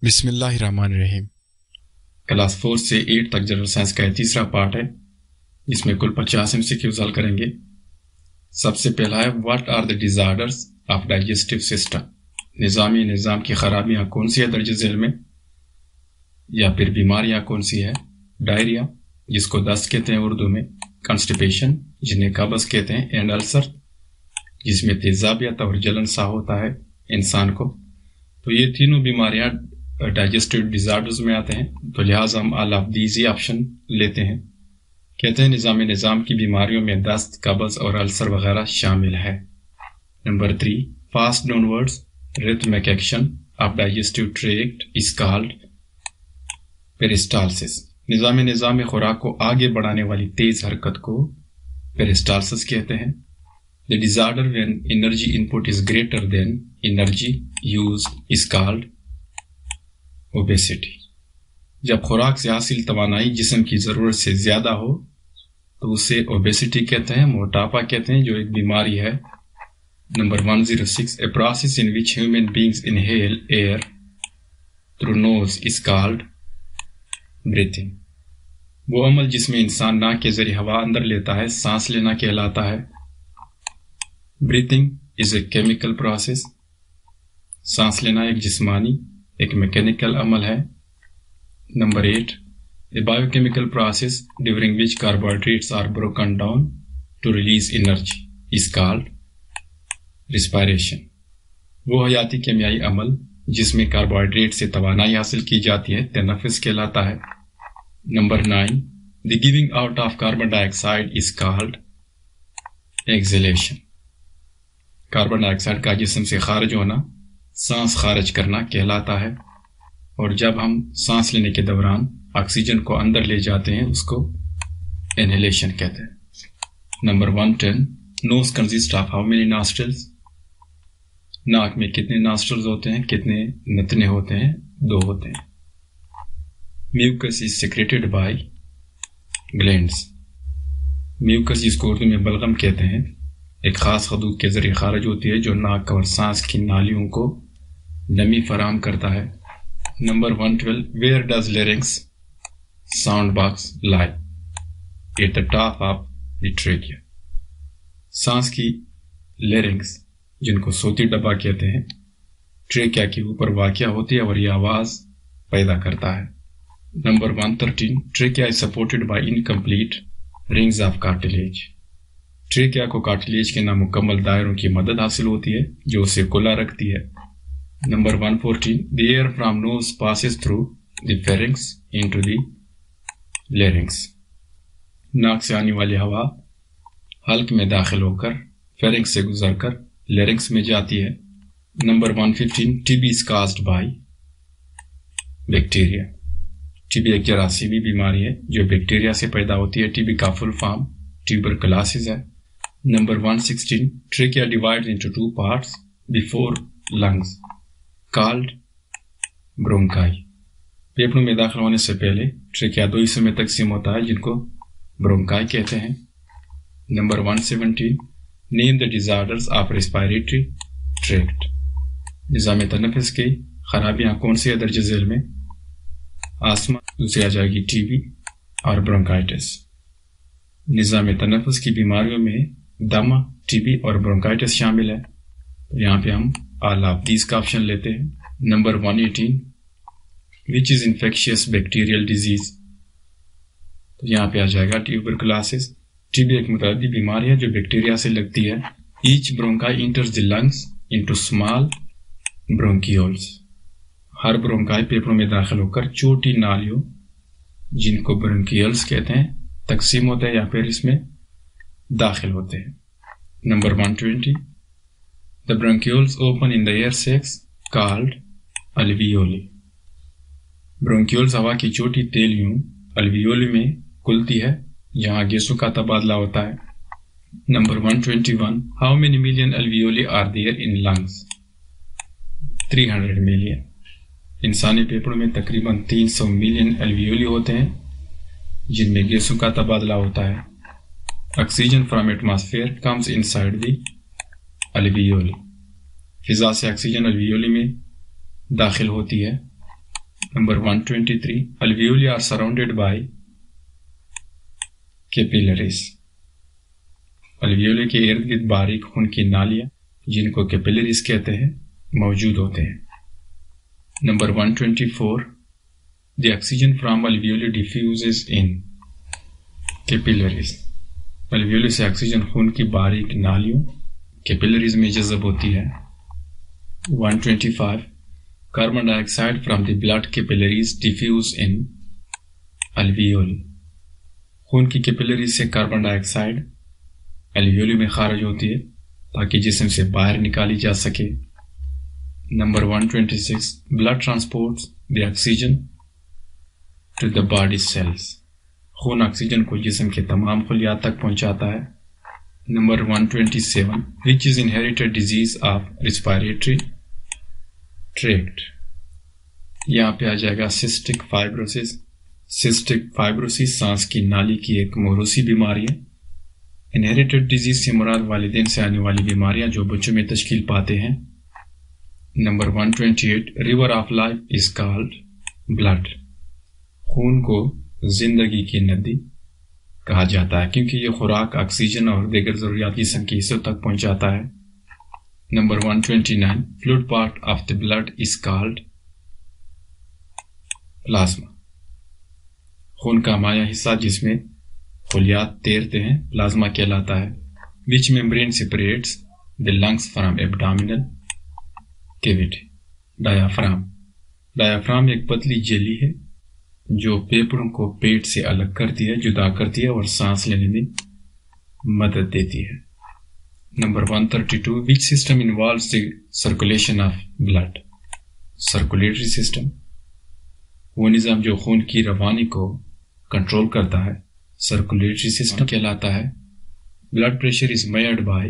بسم اللہ الرحمن الرحیم۔ کلاس 4 سے 8 تک جنرل سائنس کا تیسرا پارٹ ہے جس میں کل 50 MCQs حل کریں گے۔ سب سے پہلا ہے what are the disorders of digestive system, نظام کی خرابیاں کون سی ہے درجہ ذیل میں، یا پھر بیماریاں کون سی ہے۔ ڈائریا جس کو دست کہتے ہیں اردو میں، کانسٹیپیشن جنہیں قبض کہتے ہیں، اینڈ السر جس میں تیزابیت اور جلن سا ہوتا ہے انسان کو۔ تو یہ تینوں بیماریاں ڈائجسٹو ڈیزارڈرز میں آتے ہیں، تو لہٰذا ہم all of these he option لیتے ہیں۔ کہتے ہیں نظام کی بیماریوں میں دست، قبض اور السر وغیرہ شامل ہے۔ Number 3 fast downwards rhythmic action of digestive tract is called peristalsis, نظام خوراک کو آگے بڑھانے والی تیز حرکت کو پیرسٹالسس کہتے ہیں۔ The disorder when energy input is greater than energy used is called obesity، جب خوراک سے حاصل توانائی جسم کی ضرورت سے زیادہ ہو تو اسے اوبیسٹی کہتے ہیں، موٹاپا کہتے ہیں، جو ایک بیماری ہے۔ Number 106 a process in which human beings inhale air through nose is called breathing، وہ عمل جس میں انسان ناک کے ذریعے ہوا اندر لیتا ہے سانس لینا کہلاتا ہے۔ Breathing is a chemical process، سانس لینا ایک جسمانی ایک میکینیکل عمل ہے۔ Number 8 a biochemical process during which carbohydrates are broken down to release energy is called respiration، وہ حیاتی کیمیائی عمل جس میں کاربوہائیڈریٹ سے توانائی حاصل کی جاتی ہے تنفس کہلاتا ہے۔ Number 9 the giving out of carbon dioxide is called exhalation، carbon dye oxide کا جسم سے خارج ہونا سانس خارج کرنا کہلاتا ہے، اور جب ہم سانس لینے کے دوران آکسیجن کو اندر لے جاتے ہیں اس کو انہیلیشن کہتے ہیں۔ Number 110 nose consist of how many nostrils, ناک میں کتنے ناسٹرلز ہوتے ہیں، کتنے نتنے ہوتے ہیں؟ 2 ہوتے ہیں۔ Mucus is secreted by glands, mucus جس کو اردو میں بلغم کہتے ہیں ایک خاص خطوط کے ذریعے خارج ہوتی ہے جو ناک اور سانس کی نالیوں کو نمی فراہم کرتا ہے۔ Number 112 where does larynx sound box lie, at the top of the trachea, سانس کی لیرنگس جن کو صوتی ڈبہ کہتے ہیں ٹریکیا کے اوپر واقع ہوتی ہے اور یہ آواز پیدا کرتا ہے۔ Number 113 trachea is supported by incomplete rings of cartilage, trachea کو کارٹلیج کے نامکمل دائروں کی مدد حاصل ہوتی ہے جو اسے کھلا رکھتی ہے۔ Number 114 the air from nose passes through the pharynx into the larynx، ناک سے آنے والی ہوا حلق میں داخل ہو کر فیرنکس سے گزر کر لیرنکس میں جاتی ہے۔ Number 115 TB is caused by bacteria, T B ایک جراثیمی بیماری ہے جو بیکٹیریا سے پیدا ہوتی ہے۔ ٹی بی کا فل فارم ٹیوبرکلوسس ہے۔ Number 116 trachea divides into 2 parts before lungs called bronchi، پھیپھڑوں میں داخل ہونے سے پہلے ٹریکیا 2 حصوں میں تقسیم ہوتا ہے جن کو برونکائی کہتے ہیں۔ Number 117 name the disorders of respiratory tract، نظام تنفس کی خرابیاں کون سی ہے درجہ ذیل میں؟ آسما، دوسری آ جائے گی ٹی بی اور برونکائٹس۔ نظام تنفس کی بیماریوں میں دمہ، ٹی بی اور برونکائٹس شامل ہے، تو یہاں پہ ہم آل آف دیز کا آپشن لیتے ہیں۔ نمبر 118 وچ از انفیکشیس بیکٹیریل ڈیزیز، تو یہاں پہ آ جائے گا ٹیوبرکلوسس۔ ٹی بی ایک متعدی بیماری ہے جو بیکٹیریا سے لگتی ہے۔ ایچ برونکائی انٹرز دی لنگس انٹو اسمال برونکیولز، ہر برونکائی پھیپھڑوں میں داخل ہو کر چھوٹی نالیوں جن کو برونکیولز کہتے ہیں تقسیم ہوتے ہیں یا پھر اس میں داخل ہوتے ہیں۔ Number 120 the bronchioles open in the air sacs called alveoli، برونکیولز ہوا کی چھوٹی تیلیوں الویولی میں کھلتی ہے جہاں گیسوں کا تبادلہ ہوتا ہے۔ Number 121 how many million alveoli are there in lungs، 300 million، انسانی پھیپھڑوں میں تقریباً 300 ملین الویولی ہوتے ہیں جن میں گیسوں کا تبادلہ ہوتا ہے۔ Oxygen from atmosphere comes inside the alveoli, فضا سے آکسیجن الویولی میں داخل ہوتی ہے۔ Number 123, alveoli are surrounded by capillaries. alveoli کے ارد گرد باریک خون کی نالیاں جن کو capillaries کہتے ہیں موجود ہوتے ہیں. Number 124, the oxygen from alveoli diffuses in capillaries. alveoli سے آکسیجن خون کی باریک نالیوں capillaries میں جذب ہوتی ہے. 125, carbon dioxide from the blood capillaries diffuse in alveoli. خون کی capillaries سے کاربن ڈائی آکسائڈ alveoli میں خارج ہوتی ہے تاکہ جسم سے باہر نکالی جا سکے. Number 126, blood transports the oxygen to the body cells. خون آکسیجن کو جسم کے تمام خلیات تک پہنچاتا ہے. Number 127, which is inherited disease of respiratory tract. یہاں پہ آ جائے گا cystic fibrosis. cystic fibrosis سانس کی نالی کی ایک موروثی بیماری ہے. inherited disease سے مراد والدین سے آنے والی بیماریاں جو بچوں میں تشکیل پاتے ہیں. Number 128, river of life is called blood. خون کو زندگی کی ندی کہا جاتا ہے کیونکہ یہ خوراک آکسیجن اور دیگر ضروریات جسم کے حصوں تک پہنچاتا ہے. Number 129, fluid part of the blood is called plasma. خون کا مائع حصہ جس میں خلیات تیرتے ہیں پلازما کہلاتا ہے. Which membrane separates the lungs from abdominal cavity. Diaphragm ایک پتلی جیلی ہے جو پھیپھڑوں کو پیٹ سے الگ کرتی ہے جدا کرتی ہے اور سانس لینے میں مدد دیتی ہے. Number 132, which system involves the circulation of blood? Circulatory system وہ نظام جو خون کی روانی کو کنٹرول کرتا ہے circulatory system کہلاتا ہے. Blood pressure is measured by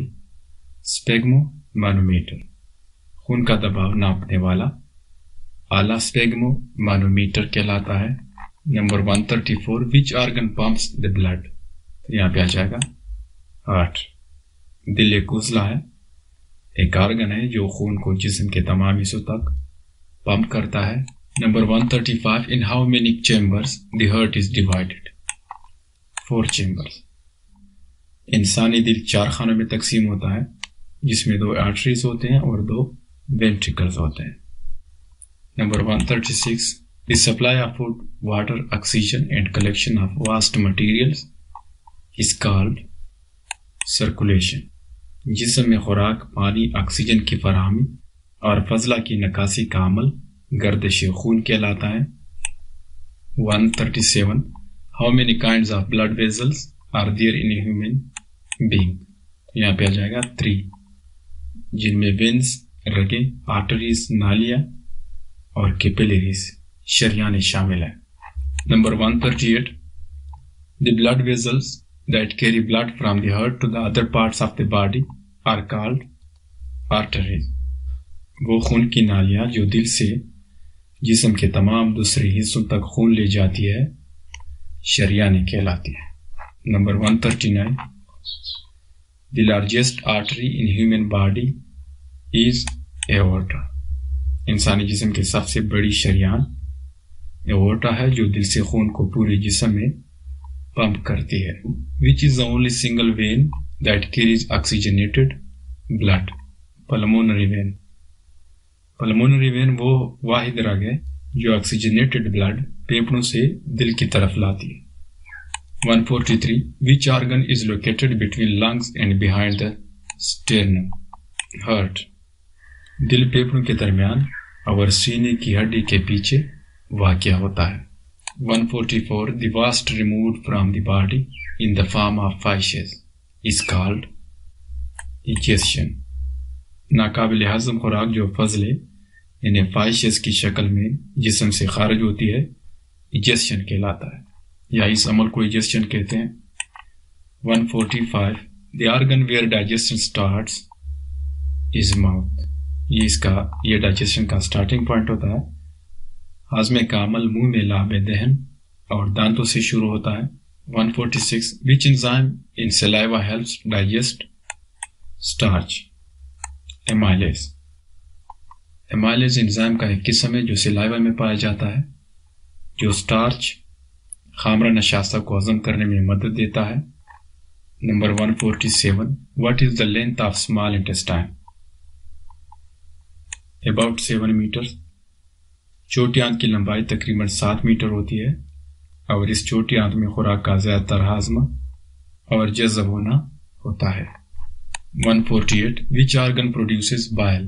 sphygmomanometer. خون کا دباؤ ناپنے والا آلہ اسپیگمو مانومیٹر کہلاتا ہے. Number 134, which organ pumps the blood? یہاں پہ آ جائے گا ہارٹ. دل ایک عضلہ ہے، ایک آرگن ہے جو خون کو جسم کے تمام حصوں تک پمپ کرتا ہے. Number 135, in how many chambers the heart is divided? 4 chambers. انسانی دل 4 خانوں میں تقسیم ہوتا ہے جس میں 2 آرٹریز ہوتے ہیں اور 2 ventricles ہوتے ہیں. Number 136, the supply of food, water, oxygen and collection of waste materials is called circulation. جسم میں خوراک، پانی، آکسیجن کی فراہمی اور فضلہ کی نکاسی کا عمل گردش خون کہلاتا ہے. 137, how many kinds of blood vessels are there in a human being? یہاں پہ آ جائے گا 3 جن میں وینز رگیں، آرٹریز نالیاں اور کیپیلریز شریانیں شامل ہیں. Number 138, the blood vessels that carry blood from the heart to the other parts of the body are called arteries. وہ خون کی نالیاں جو دل سے جسم کے تمام دوسرے حصوں تک خون لے جاتی ہے شریانیں کہلاتی ہیں. Number 139, the largest artery in human body is aorta. انسانی جسم کے سب سے بڑی شریان aorta ہے جو دل سے خون کو پورے جسم میں پمپ کرتی ہے. Which is the only single vein that carries oxygenated blood? Pulmonary vein. Pulmonary vein وہ واحد رگ ہے جو oxygenated blood پھیپھڑوں سے دل کی طرف لاتی ہے. 143, which organ is located between lungs and behind the sternum? Heart. دل پھیپھڑوں کے درمیان اور سینے کی ہڈی کے پیچھے واقع ہوتا ہے. 144, the waste removed from the body in the form of feces is called digestion. ناقابل ہضم خوراک جو فضلے یعنی فائشز کی شکل میں جسم سے خارج ہوتی ہے digestion کہلاتا ہے یا اس عمل کو digestion کہتے ہیں. 145, the organ where digestion starts is mouth. یہ ڈائجیشن کا سٹارٹنگ پوائنٹ ہوتا ہے. ہاضمے کا عمل منہ میں لعاب دہن اور دانتوں سے شروع ہوتا ہے. 146, which enzyme in saliva helps digest starch? Amylase. Amylase enzyme کا ایک قسم ہے جو سلائیوا میں پایا جاتا ہے، جو سٹارچ خامرہ نشاستہ کو ہضم کرنے میں مدد دیتا ہے۔ Number 147 What is the length of small intestine؟ About 7 meters۔ چھوٹی آنت کی لمبائی تقریباً 7 میٹر ہوتی ہے، اور اس چھوٹی آنت میں خوراک کا زیادہ تر ہاضمہ اور جذب ہونا ہوتا ہے۔ 148 Which organ produces bile؟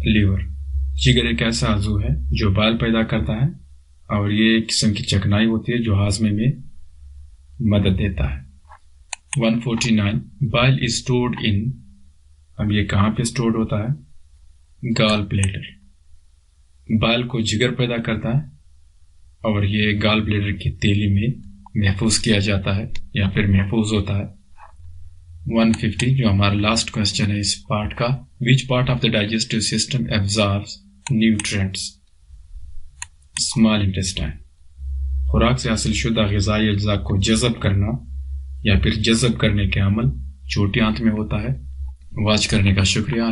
Liver. جگر ایک ایسا عضو ہے جو بائل پیدا کرتا ہے، اور یہ ایک قسم کی چکنائی ہوتی ہے جو ہاضمے میں مدد دیتا ہے۔ 149 Bile is stored in، اب یہ کہاں پہ سٹورڈ ہوتا ہے؟ گال بلیڈر۔ بائل کو جگر پیدا کرتا ہے، اور یہ گال بلیڈر کی تیلی میں محفوظ کیا جاتا ہے یا پھر محفوظ ہوتا ہے۔ 150 جو ہمارا لاسٹ کوشچن ہے اس پارٹ کا، which part of the digestive system absorbs nutrients؟ Small intestine. خوراک سے حاصل شدہ غذائی اجزاء کو جذب کرنا یا پھر جذب کرنے کے عمل چھوٹی آنت میں ہوتا ہے۔ واچ کرنے کا شکریہ۔